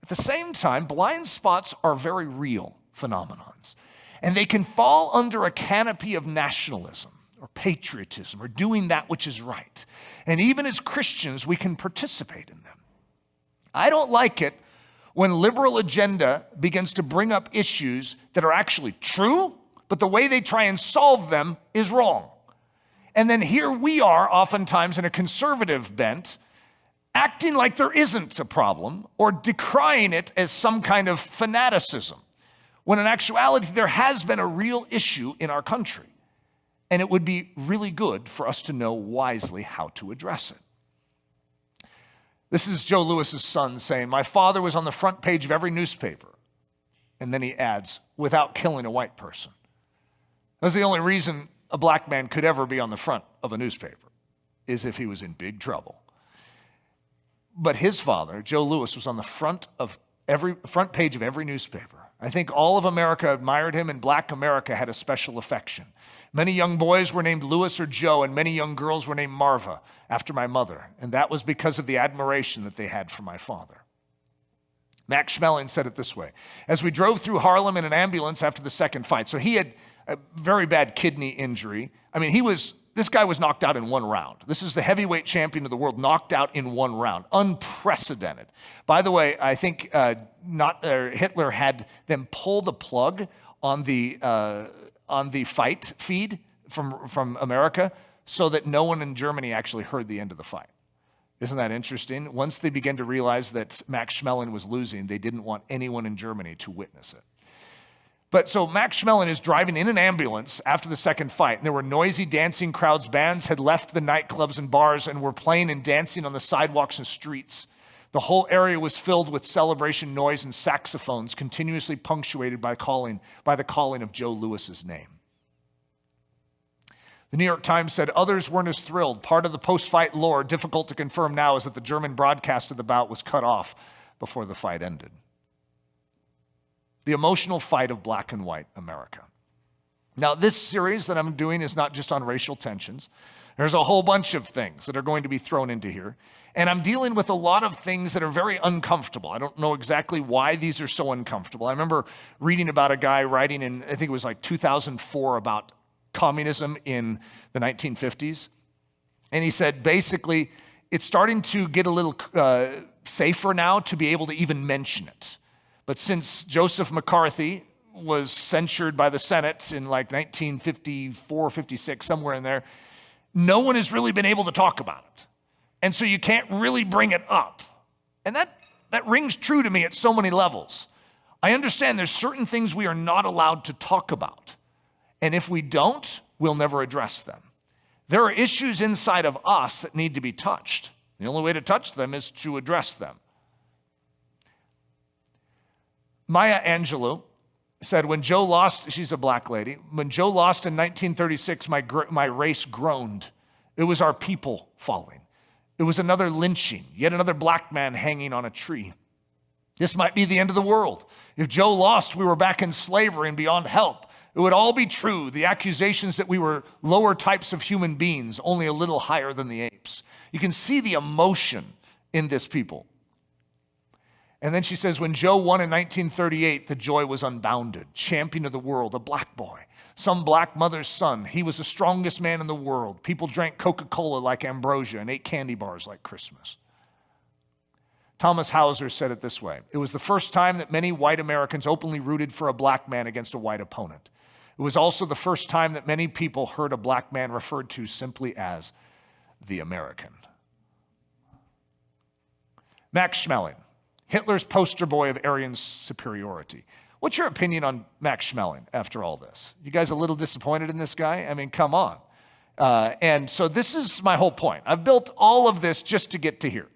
At the same time, blind spots are very real phenomenons. And they can fall under a canopy of nationalism or patriotism or doing that which is right. And even as Christians, we can participate in them. I don't like it when liberal agenda begins to bring up issues that are actually true, but the way they try and solve them is wrong. And then here we are, oftentimes in a conservative bent, acting like there isn't a problem or decrying it as some kind of fanaticism, when in actuality there has been a real issue in our country. And it would be really good for us to know wisely how to address it. This is Joe Louis's son saying, "My father was on the front page of every newspaper." And then he adds, "without killing a white person." That's the only reason a black man could ever be on the front of a newspaper, is if he was in big trouble. But his father, Joe Louis, was on the front page of every newspaper. I think all of America admired him, and black America had a special affection. Many young boys were named Louis or Joe, and many young girls were named Marva, after my mother. And that was because of the admiration that they had for my father. Max Schmeling said it this way. "As we drove through Harlem in an ambulance after the second fight," so he had a very bad kidney injury. I mean, this guy was knocked out in 1 round. This is the heavyweight champion of the world, knocked out in 1 round. Unprecedented. By the way, I think Hitler had them pull the plug on the fight feed from America so that no one in Germany actually heard the end of the fight. Isn't that interesting? Once they began to realize that Max Schmeling was losing, they didn't want anyone in Germany to witness it. But so Max Schmeling is driving in an ambulance after the second fight, and there were noisy dancing crowds. Bands had left the nightclubs and bars and were playing and dancing on the sidewalks and streets. The whole area was filled with celebration noise and saxophones, continuously punctuated by the calling of Joe Louis's name. The New York Times said others weren't as thrilled. Part of the post-fight lore, difficult to confirm now, is that the German broadcast of the bout was cut off before the fight ended. The emotional fight of black and white America. Now, this series that I'm doing is not just on racial tensions. There's a whole bunch of things that are going to be thrown into here. And I'm dealing with a lot of things that are very uncomfortable. I don't know exactly why these are so uncomfortable. I remember reading about a guy writing in, I think it was like 2004, about communism in the 1950s. And he said, basically, it's starting to get a little safer now to be able to even mention it. But since Joseph McCarthy was censured by the Senate in like 1954, 56, somewhere in there, no one has really been able to talk about it. And so you can't really bring it up. And that rings true to me at so many levels. I understand there's certain things we are not allowed to talk about. And if we don't, we'll never address them. There are issues inside of us that need to be touched. The only way to touch them is to address them. Maya Angelou said, when Joe lost, she's a black lady, when Joe lost in 1936, my race groaned. It was our people falling. It was another lynching, yet another black man hanging on a tree. This might be the end of the world. If Joe lost, we were back in slavery and beyond help. It would all be true, the accusations that we were lower types of human beings, only a little higher than the apes. You can see the emotion in this people. And then she says, when Joe won in 1938, the joy was unbounded. Champion of the world, a black boy, some black mother's son. He was the strongest man in the world. People drank Coca-Cola like ambrosia and ate candy bars like Christmas. Thomas Hauser said it this way. It was the first time that many white Americans openly rooted for a black man against a white opponent. It was also the first time that many people heard a black man referred to simply as the American. Max Schmeling, Hitler's poster boy of Aryan superiority. What's your opinion on Max Schmeling after all this? You guys a little disappointed in this guy? I mean, come on. And so this is my whole point. I've built all of this just to get to here.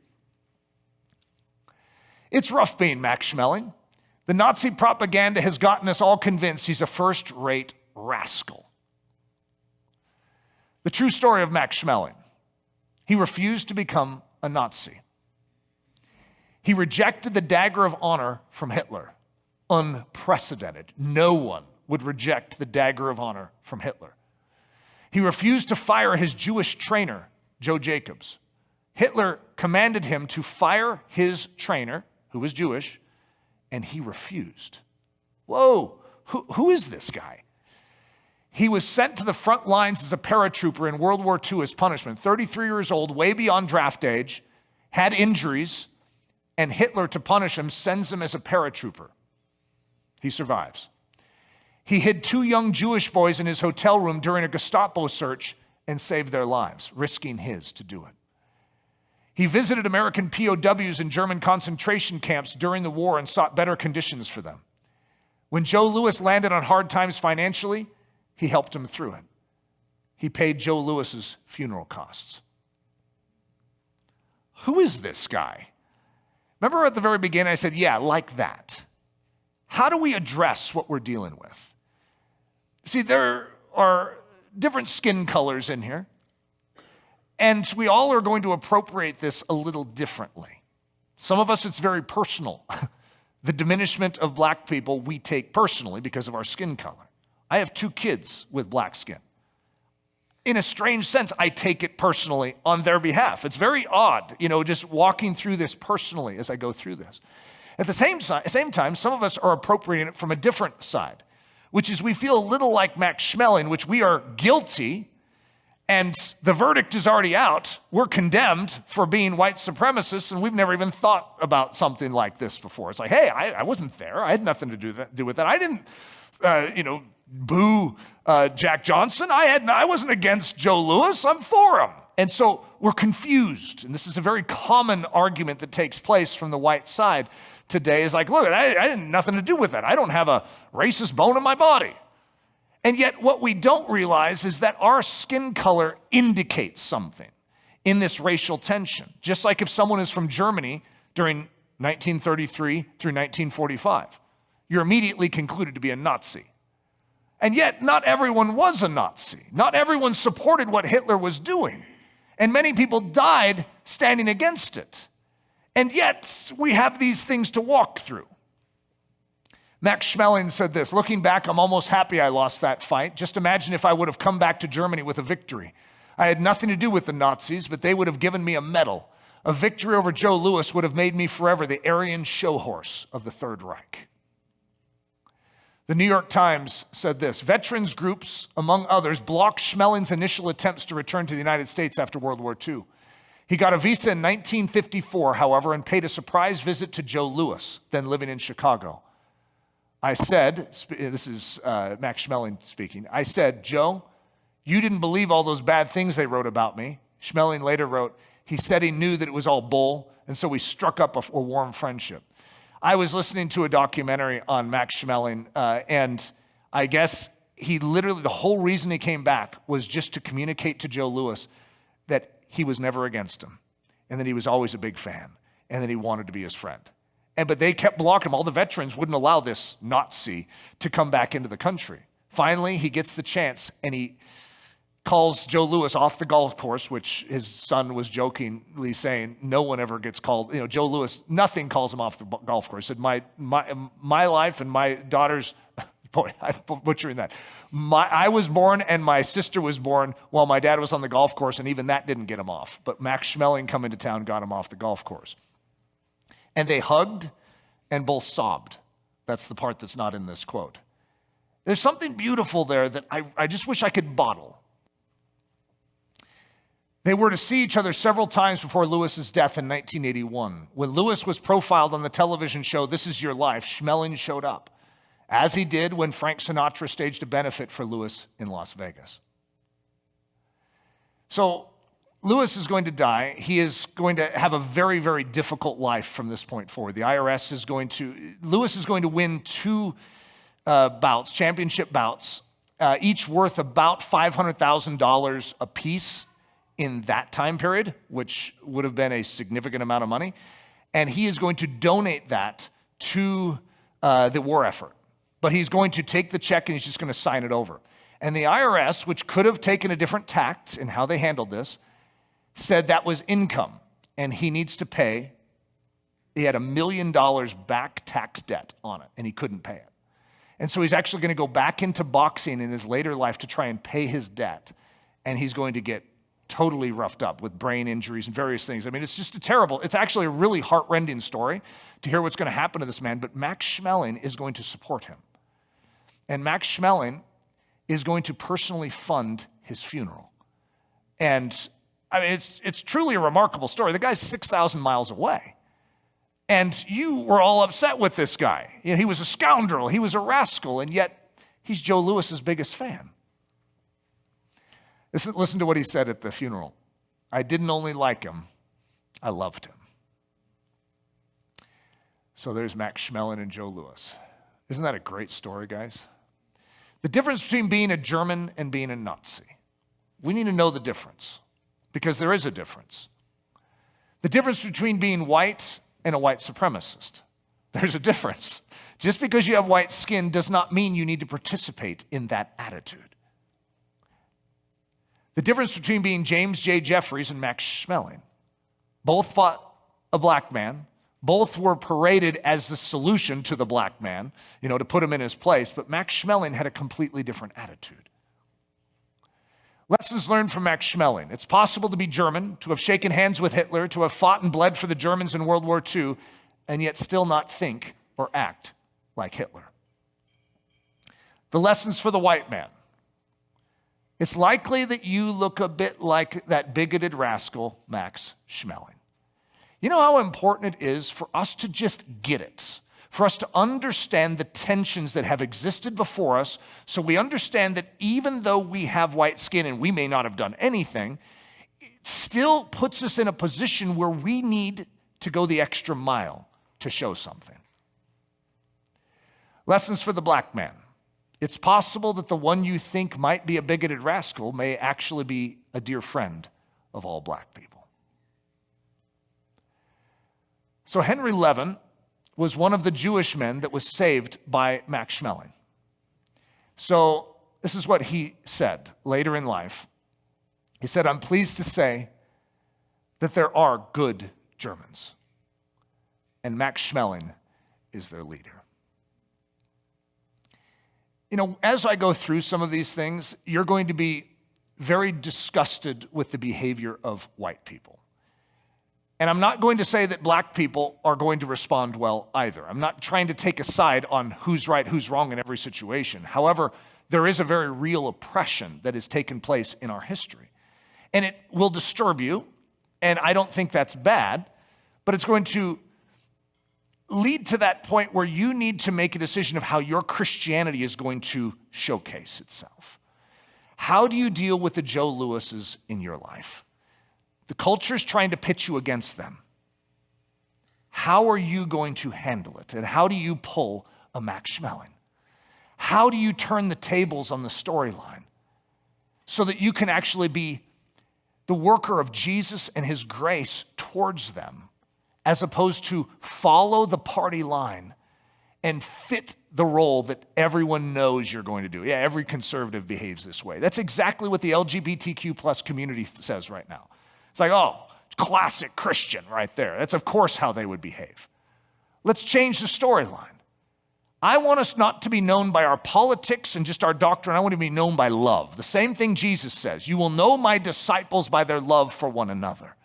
It's rough being Max Schmeling. The Nazi propaganda has gotten us all convinced he's a first-rate rascal. The true story of Max Schmeling. He refused to become a Nazi. He rejected the dagger of honor from Hitler. Unprecedented. No one would reject the dagger of honor from Hitler. He refused to fire his Jewish trainer, Joe Jacobs. Hitler commanded him to fire his trainer, who was Jewish, and he refused. Whoa, who is this guy? He was sent to the front lines as a paratrooper in World War II as punishment. 33 years old, way beyond draft age, had injuries, and Hitler, to punish him, sends him as a paratrooper. He survives. He hid 2 young Jewish boys in his hotel room during a Gestapo search and saved their lives, risking his to do it. He visited American POWs in German concentration camps during the war and sought better conditions for them. When Joe Louis landed on hard times financially, he helped him through it. He paid Joe Louis's funeral costs. Who is this guy? Remember at the very beginning I said, yeah, like that. How do we address what we're dealing with? See, there are different skin colors in here. And we all are going to appropriate this a little differently. Some of us, it's very personal. The diminishment of black people we take personally because of our skin color. I have 2 kids with black skin. In a strange sense, I take it personally on their behalf. It's very odd, just walking through this personally as I go through this. At the same time, some of us are appropriating it from a different side, which is we feel a little like Max Schmeling, which we are guilty. And the verdict is already out. We're condemned for being white supremacists, and we've never even thought about something like this before. It's like, hey, I wasn't there. I had nothing to do with that. I didn't, boo Jack Johnson. I wasn't against Joe Louis. I'm for him. And so we're confused. And this is a very common argument that takes place from the white side today. Is like, look, I had nothing to do with that. I don't have a racist bone in my body. And yet what we don't realize is that our skin color indicates something in this racial tension. Just like if someone is from Germany during 1933 through 1945, you're immediately concluded to be a Nazi. And yet not everyone was a Nazi. Not everyone supported what Hitler was doing. And many people died standing against it. And yet we have these things to walk through. Max Schmeling said this, looking back, I'm almost happy I lost that fight. Just imagine if I would have come back to Germany with a victory. I had nothing to do with the Nazis, but they would have given me a medal. A victory over Joe Louis would have made me forever the Aryan show horse of the Third Reich. The New York Times said this, veterans groups, among others, blocked Schmeling's initial attempts to return to the United States after World War II. He got a visa in 1954, however, and paid a surprise visit to Joe Louis, then living in Chicago. I said, this is Max Schmeling speaking, I said, Joe, you didn't believe all those bad things they wrote about me. Schmeling later wrote, He said he knew that it was all bull, and so we struck up a warm friendship. I was listening to a documentary on Max Schmeling, and I guess he literally, the whole reason he came back was just to communicate to Joe Louis that he was never against him, and that he was always a big fan, and that he wanted to be his friend. But they kept blocking him. All the veterans wouldn't allow this Nazi to come back into the country. Finally, he gets the chance, and he calls Joe Louis off the golf course, which his son was jokingly saying, no one ever gets called. Joe Louis, nothing calls him off the golf course. He said, my life and my daughter's, boy, I'm butchering that. I was born and my sister was born while my dad was on the golf course, and even that didn't get him off. But Max Schmeling coming to town got him off the golf course. And they hugged and both sobbed. That's the part that's not in this quote. There's something beautiful there that I just wish I could bottle. They were to see each other several times before Lewis's death in 1981. When Lewis was profiled on the television show This Is Your Life, Schmeling showed up, as he did when Frank Sinatra staged a benefit for Lewis in Las Vegas. So Lewis is going to die. He is going to have a very, very difficult life from this point forward. Lewis is going to win two bouts, championship bouts, each worth about $500,000 apiece in that time period, which would have been a significant amount of money. And he is going to donate that to the war effort. But he's going to take the check and he's just going to sign it over. And the IRS, which could have taken a different tact in how they handled this, said that was income and he needs to pay. He had $1 million back tax debt on it and he couldn't pay it. And so he's actually going to go back into boxing in his later life to try and pay his debt. And he's going to get totally roughed up with brain injuries and various things. I mean, it's just it's actually a really heart-rending story to hear what's going to happen to this man. But Max Schmeling is going to support him. And Max Schmeling is going to personally fund his funeral. And I mean, it's truly a remarkable story. The guy's 6,000 miles away. And you were all upset with this guy. He was a scoundrel. He was a rascal. And yet, he's Joe Louis's biggest fan. Listen to what he said at the funeral. I didn't only like him, I loved him. So there's Max Schmeling and Joe Louis. Isn't that a great story, guys? The difference between being a German and being a Nazi. We need to know the difference, because there is a difference. The difference between being white and a white supremacist. There's a difference. Just because you have white skin does not mean you need to participate in that attitude. The difference between being James J. Jeffries and Max Schmeling. Both fought a black man. Both were paraded as the solution to the black man, to put him in his place. But Max Schmeling had a completely different attitude. Lessons learned from Max Schmeling. It's possible to be German, to have shaken hands with Hitler, to have fought and bled for the Germans in World War II, and yet still not think or act like Hitler. The lessons for the white man. It's likely that you look a bit like that bigoted rascal, Max Schmeling. You know how important it is for us to just get it, for us to understand the tensions that have existed before us, so we understand that even though we have white skin and we may not have done anything, it still puts us in a position where we need to go the extra mile to show something. Lessons for the black man. It's possible that the one you think might be a bigoted rascal may actually be a dear friend of all black people. So Henry Levin was one of the Jewish men that was saved by Max Schmeling. So this is what he said later in life. He said, I'm pleased to say that there are good Germans, and Max Schmeling is their leader. As I go through some of these things, you're going to be very disgusted with the behavior of white people. And I'm not going to say that black people are going to respond well either. I'm not trying to take a side on who's right, who's wrong in every situation. However, there is a very real oppression that has taken place in our history. And it will disturb you, and I don't think that's bad, but it's going to lead to that point where you need to make a decision of how your Christianity is going to showcase itself. How do you deal with the Joe Louises in your life? The culture is trying to pitch you against them. How are you going to handle it? And how do you pull a Max Schmeling? How do you turn the tables on the storyline so that you can actually be the worker of Jesus and his grace towards them, as opposed to follow the party line and fit the role that everyone knows you're going to do? Yeah, every conservative behaves this way. That's exactly what the LGBTQ plus community says right now. It's like, oh, classic Christian right there. That's of course how they would behave. Let's change the storyline. I want us not to be known by our politics and just our doctrine. I want to be known by love. The same thing Jesus says. You will know my disciples by their love for one another.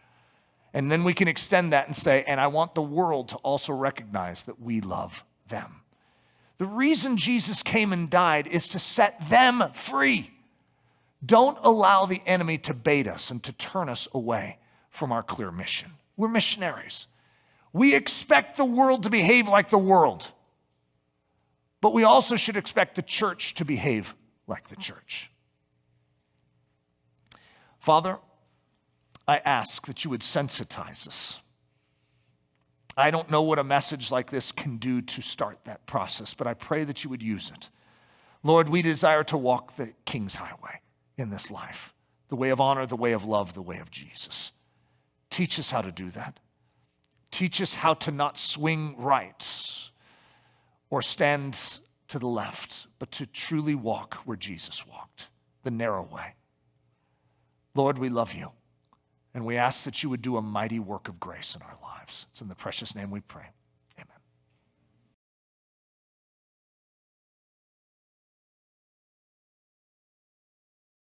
And then we can extend that and say, and I want the world to also recognize that we love them. The reason Jesus came and died is to set them free. Don't allow the enemy to bait us and to turn us away from our clear mission. We're missionaries. We expect the world to behave like the world. But we also should expect the church to behave like the church. Father, I ask that you would sensitize us. I don't know what a message like this can do to start that process, but I pray that you would use it. Lord, we desire to walk the King's highway in this life, the way of honor, the way of love, the way of Jesus. Teach us how to do that. Teach us how to not swing right or stand to the left, but to truly walk where Jesus walked, the narrow way. Lord, we love you, and we ask that you would do a mighty work of grace in our lives. It's in the precious name we pray.